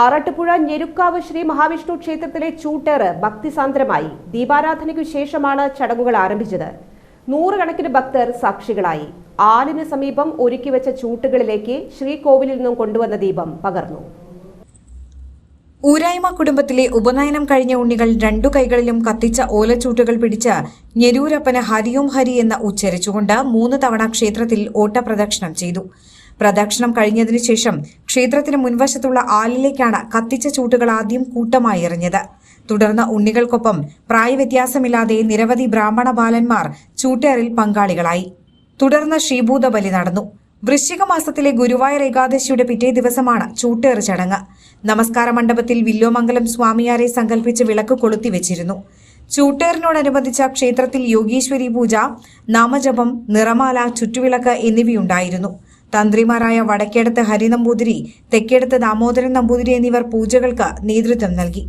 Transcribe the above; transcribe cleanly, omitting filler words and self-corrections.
ആറാട്ടുപുഴ ഞെരുക്കാവ് ശ്രീ മഹാവിഷ്ണു ക്ഷേത്രത്തിലെ ചൂട്ടേറ് ഭക്തിസാന്ദ്രമായി. ദീപാരാധനയ്ക്കു ശേഷമാണ് ചടങ്ങുകൾ ആരംഭിച്ചത്. നൂറുകണക്കിന് ഭക്തർ സാക്ഷികളായി. ആലിന് സമീപം ഒരുക്കിവെച്ച ചൂട്ടുകളിലേക്ക് ശ്രീകോവിലിൽ നിന്നും കൊണ്ടുവന്ന ദീപം പകർന്നു. ഊരായ്മ കുടുംബത്തിലെ ഉപനയനം കഴിഞ്ഞ ഉണ്ണികൾ രണ്ടു കൈകളിലും കത്തിച്ച ഓലച്ചൂട്ടുകൾ പിടിച്ച് ഞെരൂരപ്പന് ഹരിയോം ഹരി എന്ന് ഉച്ചരിച്ചുകൊണ്ട് 3 തവണ ക്ഷേത്രത്തിൽ ഓട്ടപ്രദക്ഷിണം ചെയ്തു. പ്രദക്ഷിണം കഴിഞ്ഞതിനു ശേഷം ക്ഷേത്രത്തിന് മുൻവശത്തുള്ള ആലിലേക്കാണ് കത്തിച്ച ചൂട്ടുകൾ ആദ്യം കൂട്ടമായി എറിഞ്ഞത്. തുടർന്ന് ഉണ്ണികൾക്കൊപ്പം പ്രായവ്യത്യാസമില്ലാതെ നിരവധി ബ്രാഹ്മണ ബാലന്മാർ ചൂട്ടേറിൽ പങ്കാളികളായി. തുടർന്ന് ശ്രീഭൂതബലി നടന്നു. വൃശ്ചിക മാസത്തിലെ ഗുരുവായൂർ ഏകാദശിയുടെ പിറ്റേ ദിവസമാണ് ചൂട്ടേറ് ചടങ്ങ്. നമസ്കാര മണ്ഡപത്തിൽ വില്ലോമംഗലം സ്വാമിയാരെ സങ്കല്പിച്ച് വിളക്ക് കൊളുത്തിവെച്ചിരുന്നു. ചൂട്ടേറിനോടനുബന്ധിച്ച ക്ഷേത്രത്തിൽ യോഗീശ്വരി പൂജ, നാമജപം, നിറമാല, ചുറ്റുവിളക്ക് എന്നിവയുണ്ടായിരുന്നു. തന്ത്രിമാരായ വടക്കേടത്ത് ഹരിനമ്പൂതിരി, തെക്കേടത്ത് ദാമോദരൻ നമ്പൂതിരി എന്നിവർ പൂജകൾക്ക് നേതൃത്വം നൽകി.